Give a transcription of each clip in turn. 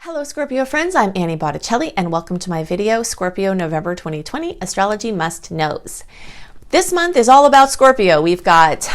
Hello Scorpio friends, I'm Annie Botticelli and welcome to my video, Scorpio November 2020, Astrology Must Knows. This month is all about Scorpio. We've got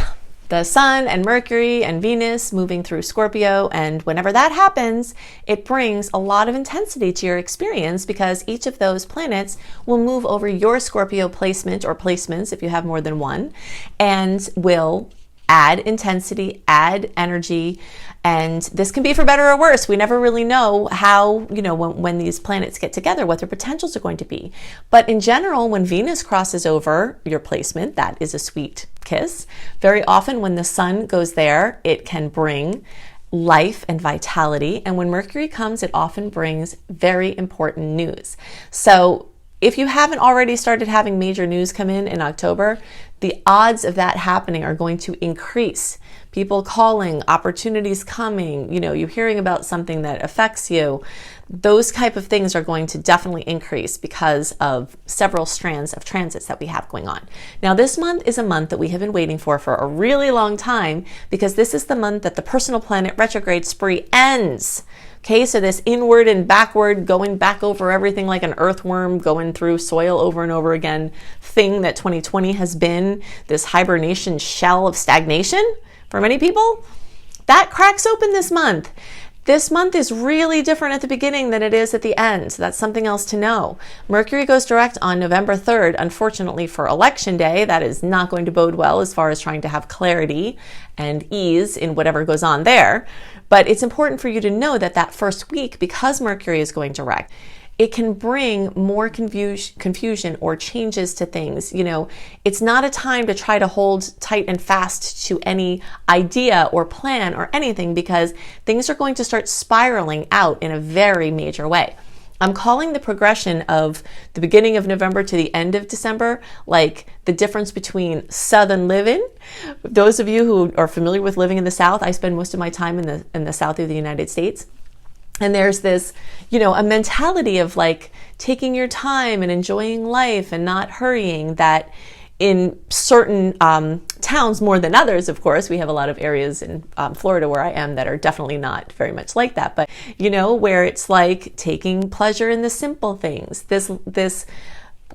the Sun and Mercury and Venus moving through Scorpio, and whenever that happens, it brings a lot of intensity to your experience because each of those planets will move over your Scorpio placement or placements if you have more than one, and will add intensity, add energy, and this can be for better or worse. We never really know how, when these planets get together, what their potentials are going to be. But in general, when Venus crosses over your placement, that is a sweet kiss. Very often when the Sun goes there, it can bring life and vitality. And when Mercury comes, it often brings very important news. So if you haven't already started having major news come in October, the odds of that happening are going to increase. People calling, opportunities coming, you hearing about something that affects you. Those type of things are going to definitely increase because of several strands of transits that we have going on. Now, this month is a month that we have been waiting for a really long time because this is the month that the Personal Planet Retrograde spree ends. Okay, so this inward and backward, going back over everything like an earthworm, going through soil over and over again thing that 2020 has been, this hibernation shell of stagnation for many people, that cracks open this month. This month is really different at the beginning than it is at the end. So that's something else to know. Mercury goes direct on November 3rd. Unfortunately for Election Day, that is not going to bode well as far as trying to have clarity and ease in whatever goes on there. But it's important for you to know that that first week, because Mercury is going direct, it can bring more confusion or changes to things. It's not a time to try to hold tight and fast to any idea or plan or anything because things are going to start spiraling out in a very major way. I'm calling the progression of the beginning of November to the end of December like the difference between Southern living. Those of you who are familiar with living in the South, I spend most of my time in the South of the United States. And there's this, a mentality of like taking your time and enjoying life and not hurrying that in certain towns more than others, of course. We have a lot of areas in Florida where I am that are definitely not very much like that. But, where it's like taking pleasure in the simple things. This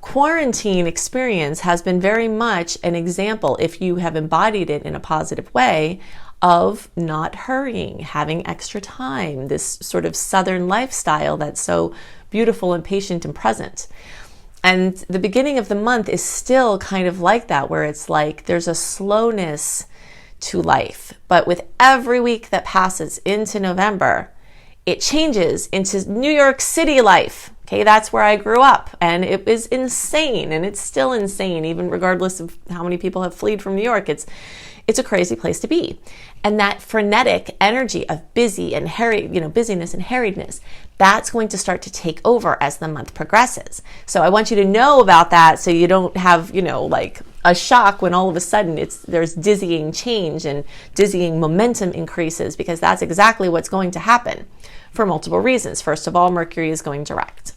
quarantine experience has been very much an example, if you have embodied it in a positive way, of not hurrying, having extra time, this sort of Southern lifestyle that's so beautiful and patient and present. And the beginning of the month is still kind of like that, where it's like there's a slowness to life. But with every week that passes into November, it changes into New York City life. Okay, that's where I grew up, and it was insane, and it's still insane, even regardless of how many people have fled from New York. It's a crazy place to be. And that frenetic energy of busy and busyness and harriedness, that's going to start to take over as the month progresses. So I want you to know about that so you don't have, like a shock when all of a sudden there's dizzying change and dizzying momentum increases, because that's exactly what's going to happen for multiple reasons. First of all, Mercury is going direct.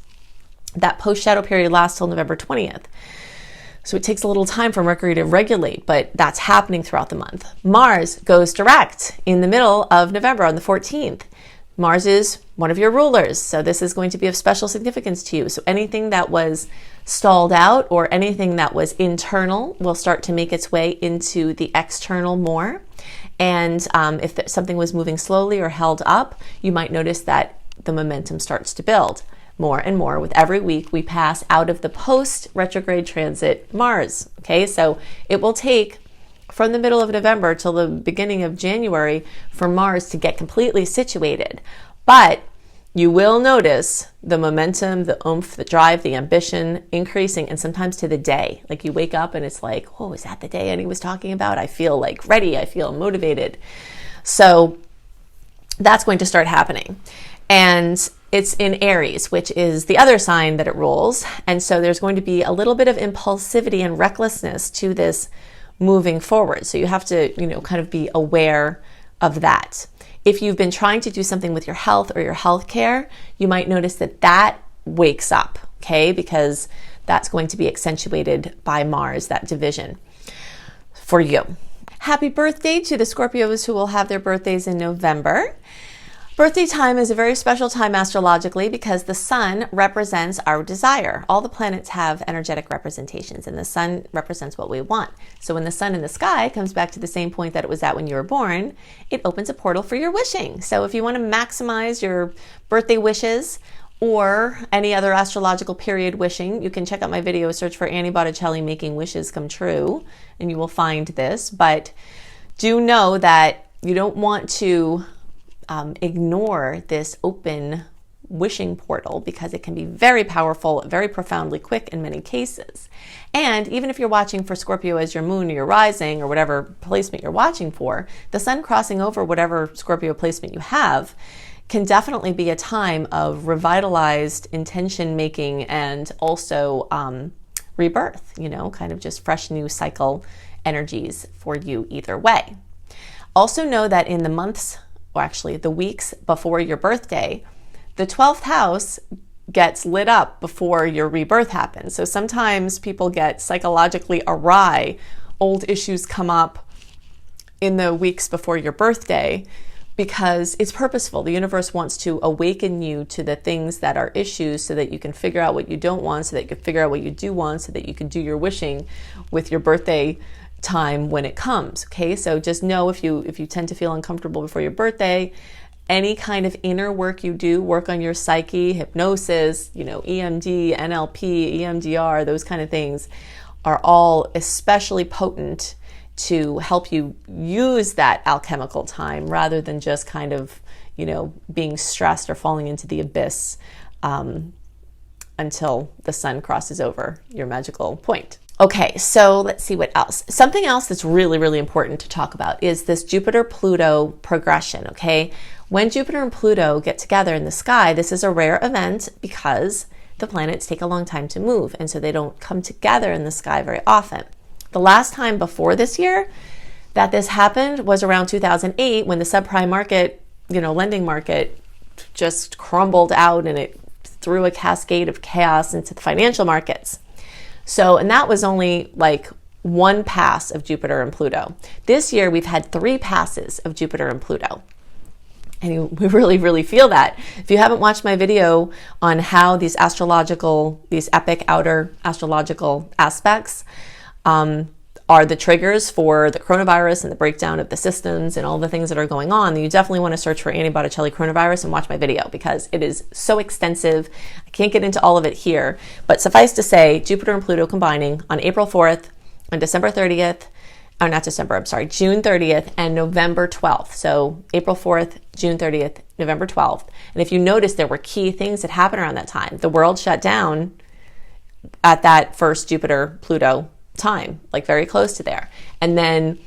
That post-shadow period lasts till November 20th. So it takes a little time for Mercury to regulate, but that's happening throughout the month. Mars goes direct in the middle of November on the 14th. Mars is one of your rulers, so this is going to be of special significance to you. So anything that was stalled out or anything that was internal will start to make its way into the external more. And if something was moving slowly or held up, you might notice that the momentum starts to build more and more. With every week we pass out of the post-retrograde transit Mars. Okay, so it will take from the middle of November till the beginning of January for Mars to get completely situated. But you will notice the momentum, the oomph, the drive, the ambition increasing, and sometimes to the day. Like you wake up and it's like, oh, is that the day Annie was talking about? I feel like ready, I feel motivated. So that's going to start happening. And it's in Aries, which is the other sign that it rules. And so there's going to be a little bit of impulsivity and recklessness to this moving forward. So you have to, kind of be aware of that. If you've been trying to do something with your health or your health care, you might notice that wakes up, okay? Because that's going to be accentuated by Mars, that division for you. Happy birthday to the Scorpios who will have their birthdays in November. Birthday time is a very special time astrologically because the sun represents our desire. All the planets have energetic representations, and the sun represents what we want. So when the sun in the sky comes back to the same point that it was at when you were born, it opens a portal for your wishing. So if you want to maximize your birthday wishes or any other astrological period wishing, you can check out my video, search for Annie Botticelli Making Wishes Come True, and you will find this. But do know that you don't want to ignore this open wishing portal because it can be very powerful, very profoundly quick in many cases. And even if you're watching for Scorpio as your moon or your rising or whatever placement you're watching for, the sun crossing over whatever Scorpio placement you have can definitely be a time of revitalized intention making and also rebirth, you know, kind of just fresh new cycle energies for you either way. Also know that in the months, or actually the weeks before your birthday, the 12th house gets lit up before your rebirth happens. So sometimes people get psychologically awry. Old issues come up in the weeks before your birthday because it's purposeful. The universe wants to awaken you to the things that are issues so that you can figure out what you don't want, so that you can figure out what you do want, so that you can do your wishing with your birthday time when it comes. Okay, so just know if you tend to feel uncomfortable before your birthday, any kind of inner work you do, work on your psyche, hypnosis, you know, EMD, NLP, EMDR, those kind of things are all especially potent to help you use that alchemical time rather than just kind of, you know, being stressed or falling into the abyss until the sun crosses over your magical point. Okay, so let's see what else. Something else that's really, really important to talk about is this Jupiter-Pluto progression, okay? When Jupiter and Pluto get together in the sky, this is a rare event because the planets take a long time to move, and so they don't come together in the sky very often. The last time before this year that this happened was around 2008 when the subprime market, you know, lending market just crumbled out and it threw a cascade of chaos into the financial markets. So, and that was only like one pass of Jupiter and Pluto. This year, we've had 3 passes of Jupiter and Pluto. And we really, really feel that. If you haven't watched my video on how these epic outer astrological aspects are the triggers for the coronavirus and the breakdown of the systems and all the things that are going on, then you definitely want to search for Annie Botticelli coronavirus and watch my video because it is so extensive. I can't get into all of it here, but suffice to say, Jupiter and Pluto combining on April 4th, on December 30th, or not December, I'm sorry, June 30th and November 12th. So April 4th, June 30th, November 12th. And if you notice, there were key things that happened around that time. The world shut down at that first Jupiter-Pluto time, like very close to there. And then,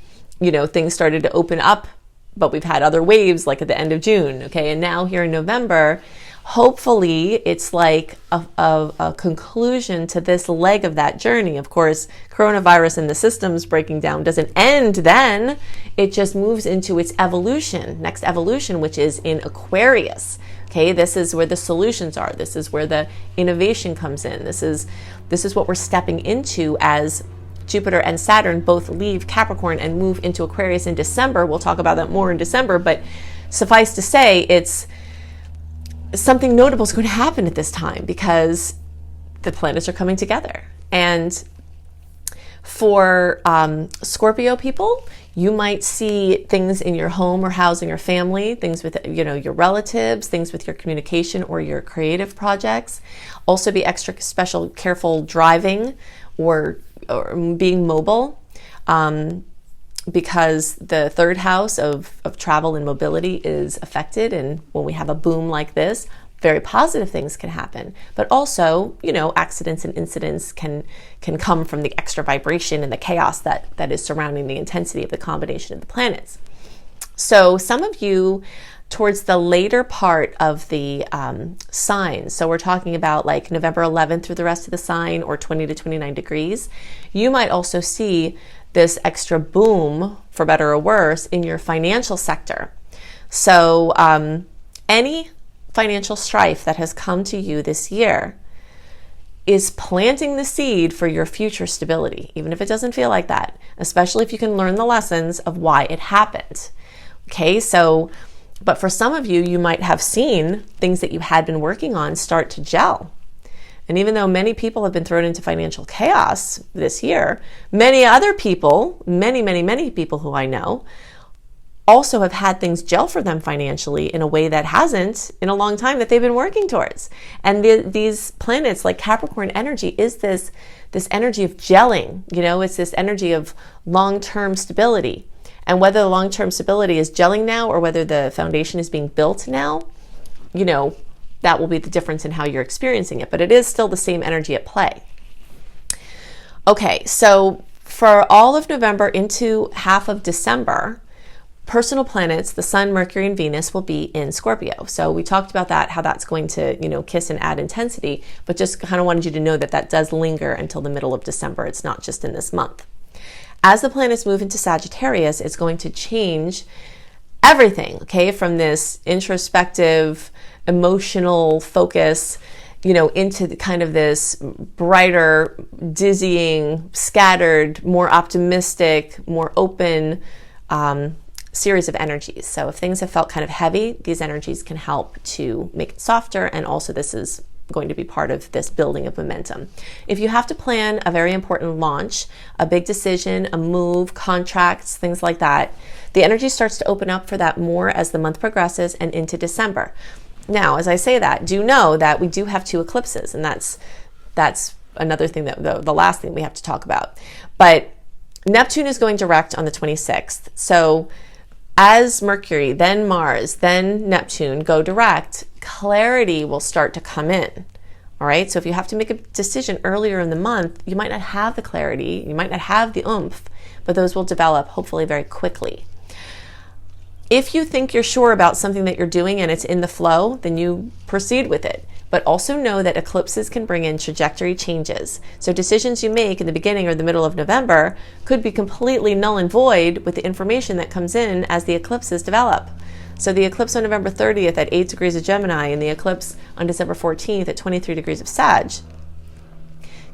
you know, things started to open up, but we've had other waves like at the end of June, okay? And now here in November, hopefully it's like a conclusion to this leg of that journey. Of course, coronavirus and the systems breaking down doesn't end then. It just moves into its evolution, next evolution, which is in Aquarius. Okay, this is where the solutions are. This is where the innovation comes in. This is what we're stepping into as Jupiter and Saturn both leave Capricorn and move into Aquarius in December. We'll talk about that more in December, but suffice to say, it's something notable is going to happen at this time because the planets are coming together. And for Scorpio people, you might see things in your home or housing or family, things with, you know, your relatives, things with your communication or your creative projects. Also be extra special, careful driving or being mobile because the 3rd house of travel and mobility is affected. And when we have a boom like this, very positive things can happen, but also, you know, accidents and incidents can come from the extra vibration and the chaos that is surrounding the intensity of the combination of the planets. So some of you towards the later part of the signs, so we're talking about like November 11th through the rest of the sign or 20 to 29 degrees, you might also see this extra boom, for better or worse, in your financial sector. So any financial strife that has come to you this year is planting the seed for your future stability, even if it doesn't feel like that, especially if you can learn the lessons of why it happened. Okay, so But for some of you, you might have seen things that you had been working on start to gel. And even though many people have been thrown into financial chaos this year, many other people, many people who I know, also have had things gel for them financially in a way that hasn't in a long time that they've been working towards. And these planets like Capricorn energy is this energy of gelling, it's this energy of long-term stability. And whether the long-term stability is gelling now or whether the foundation is being built now, that will be the difference in how you're experiencing it. But it is still the same energy at play. Okay, so for all of November into half of December, personal planets, the Sun, Mercury, and Venus will be in Scorpio. So we talked about that, how that's going to, kiss and add intensity, but just kind of wanted you to know that that does linger until the middle of December. It's not just in this month. As the planets move into Sagittarius, it's going to change everything, okay, from this introspective, emotional focus, into kind of this brighter, dizzying, scattered, more optimistic, more open series of energies. So if things have felt kind of heavy, these energies can help to make it softer, and also this is going to be part of this building of momentum. If you have to plan a very important launch, a big decision, a move, contracts, things like that, the energy starts to open up for that more as the month progresses and into December. Now, as I say that, do know that we do have 2 eclipses, and that's another thing that the last thing we have to talk about. But Neptune is going direct on the 26th. So as Mercury, then Mars, then Neptune go direct, clarity will start to come in. All right. So if you have to make a decision earlier in the month, you might not have the clarity, you might not have the oomph, but those will develop hopefully very quickly. If you think you're sure about something that you're doing and it's in the flow, then you proceed with it. But also know that eclipses can bring in trajectory changes. So decisions you make in the beginning or the middle of November could be completely null and void with the information that comes in as the eclipses develop. So the eclipse on November 30th at 8 degrees of Gemini and the eclipse on December 14th at 23 degrees of Sag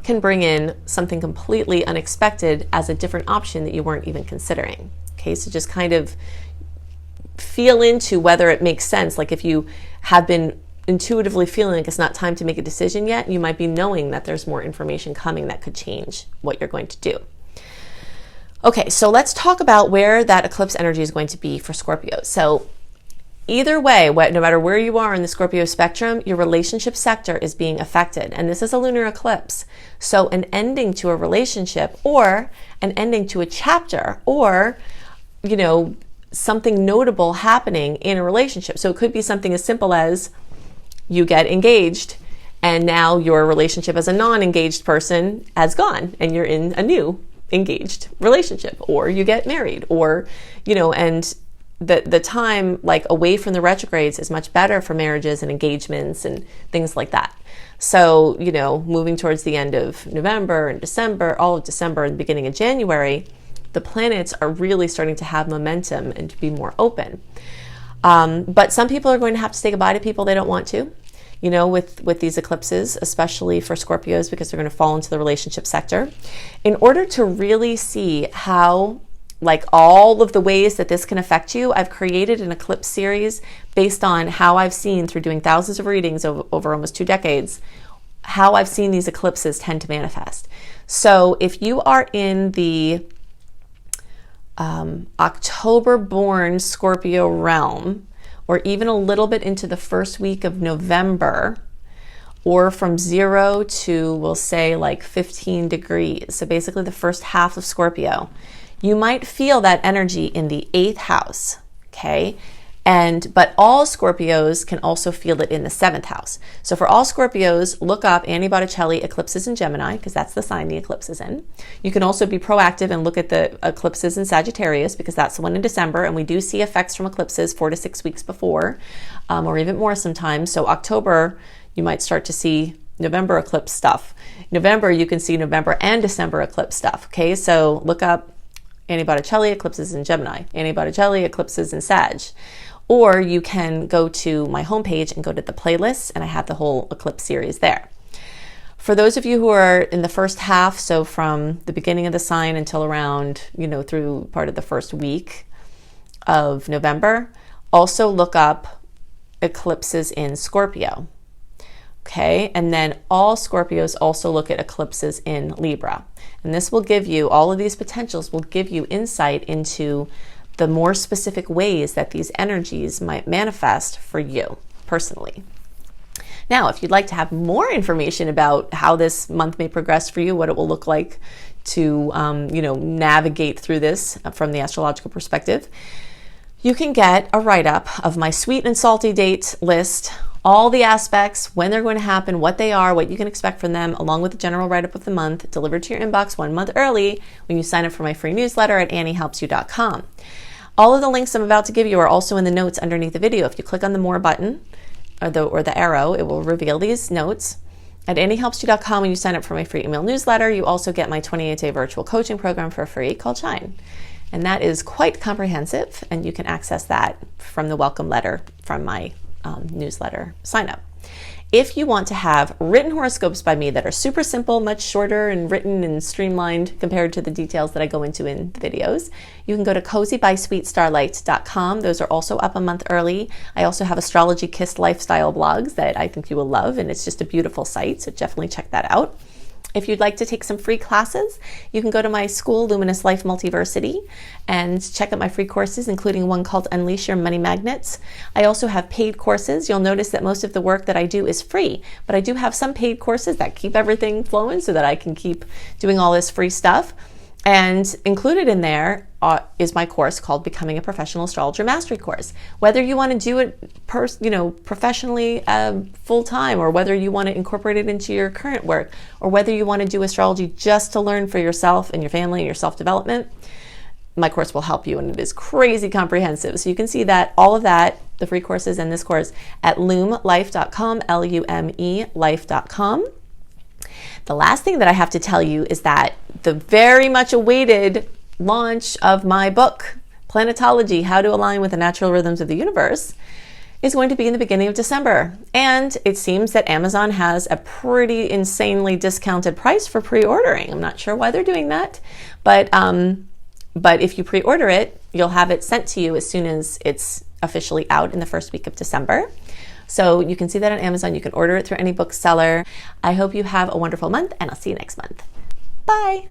can bring in something completely unexpected as a different option that you weren't even considering. Okay, so just kind of feel into whether it makes sense. Like if you have been intuitively feeling like it's not time to make a decision yet, you might be knowing that there's more information coming that could change what you're going to do. Okay, so let's talk about where that eclipse energy is going to be for Scorpio. So either way, no matter where you are in the Scorpio spectrum, your relationship sector is being affected. And this is a lunar eclipse. So an ending to a relationship or an ending to a chapter or, something notable happening in a relationship. So it could be something as simple as you get engaged and now your relationship as a non-engaged person has gone and you're in a new engaged relationship, or you get married, or, and the time like away from the retrogrades is much better for marriages and engagements and things like that. So, moving towards the end of November and December, all of December and the beginning of January, the planets are really starting to have momentum and to be more open. But some people are going to have to say goodbye to people they don't want to, with these eclipses, especially for Scorpios, because they're going to fall into the relationship sector. In order to really see how, all of the ways that this can affect you, I've created an eclipse series based on how I've seen through doing thousands of readings over almost 2 decades, how I've seen these eclipses tend to manifest. So if you are in the October-born Scorpio realm, or even a little bit into the first week of November, or from 0 to, we'll say 15 degrees. So basically the first half of Scorpio, you might feel that energy in the 8th house, okay? But all Scorpios can also feel it in the 7th house. So for all Scorpios, look up Annie Botticelli, Eclipses in Gemini, because that's the sign the eclipse is in. You can also be proactive and look at the eclipses in Sagittarius, because that's the one in December, and we do see effects from eclipses 4 to 6 weeks before, or even more sometimes. So October, you might start to see November eclipse stuff. November, you can see November and December eclipse stuff, okay? So look up Annie Botticelli, Eclipses in Gemini, Annie Botticelli, Eclipses in Sag. Or you can go to my homepage and go to the playlists, and I have the whole eclipse series there. For those of you who are in the first half, so from the beginning of the sign until around, through part of the first week of November, Also look up eclipses in Scorpio. Okay, and then all Scorpios also look at eclipses in Libra. And this will give you, all of these potentials will give you insight into the more specific ways that these energies might manifest for you personally. Now, if you'd like to have more information about how this month may progress for you, what it will look like to navigate through this from the astrological perspective, you can get a write-up of my sweet and salty date list, all the aspects, when they're going to happen, what they are, what you can expect from them, along with the general write-up of the month, delivered to your inbox 1 month early when you sign up for my free newsletter at anniehelpsyou.com. All of the links I'm about to give you are also in the notes underneath the video. If you click on the More button or the arrow, it will reveal these notes. At anniehelpsyou.com, when you sign up for my free email newsletter, you also get my 28-day virtual coaching program for free called Shine. And that is quite comprehensive, and you can access that from the welcome letter from my newsletter sign up. If you want to have written horoscopes by me that are super simple, much shorter and written and streamlined compared to the details that I go into in the videos, you can go to cozybysweetstarlight.com. Those are also up a month early. I also have Astrology Kissed lifestyle blogs that I think you will love, and it's just a beautiful site, so definitely check that out. If you'd like to take some free classes, you can go to my school, Luminous Life Multiversity, and check out my free courses, including one called Unleash Your Money Magnets. I also have paid courses. You'll notice that most of the work that I do is free, but I do have some paid courses that keep everything flowing so that I can keep doing all this free stuff. And included in there is my course called Becoming a Professional Astrologer Mastery Course. Whether you want to do it professionally full-time, or whether you want to incorporate it into your current work, or whether you want to do astrology just to learn for yourself and your family and your self-development, my course will help you, and it is crazy comprehensive. So you can see that all of that, the free courses and this course, at lumelife.com, L-U-M-E life.com. The last thing that I have to tell you is that the very much awaited launch of my book, Planetology, How to Align with the Natural Rhythms of the Universe, is going to be in the beginning of December. And it seems that Amazon has a pretty insanely discounted price for pre-ordering. I'm not sure why they're doing that, but if you pre-order it, you'll have it sent to you as soon as it's officially out in the first week of December. So you can see that on Amazon. You can order it through any bookseller. I hope you have a wonderful month, and I'll see you next month. Bye.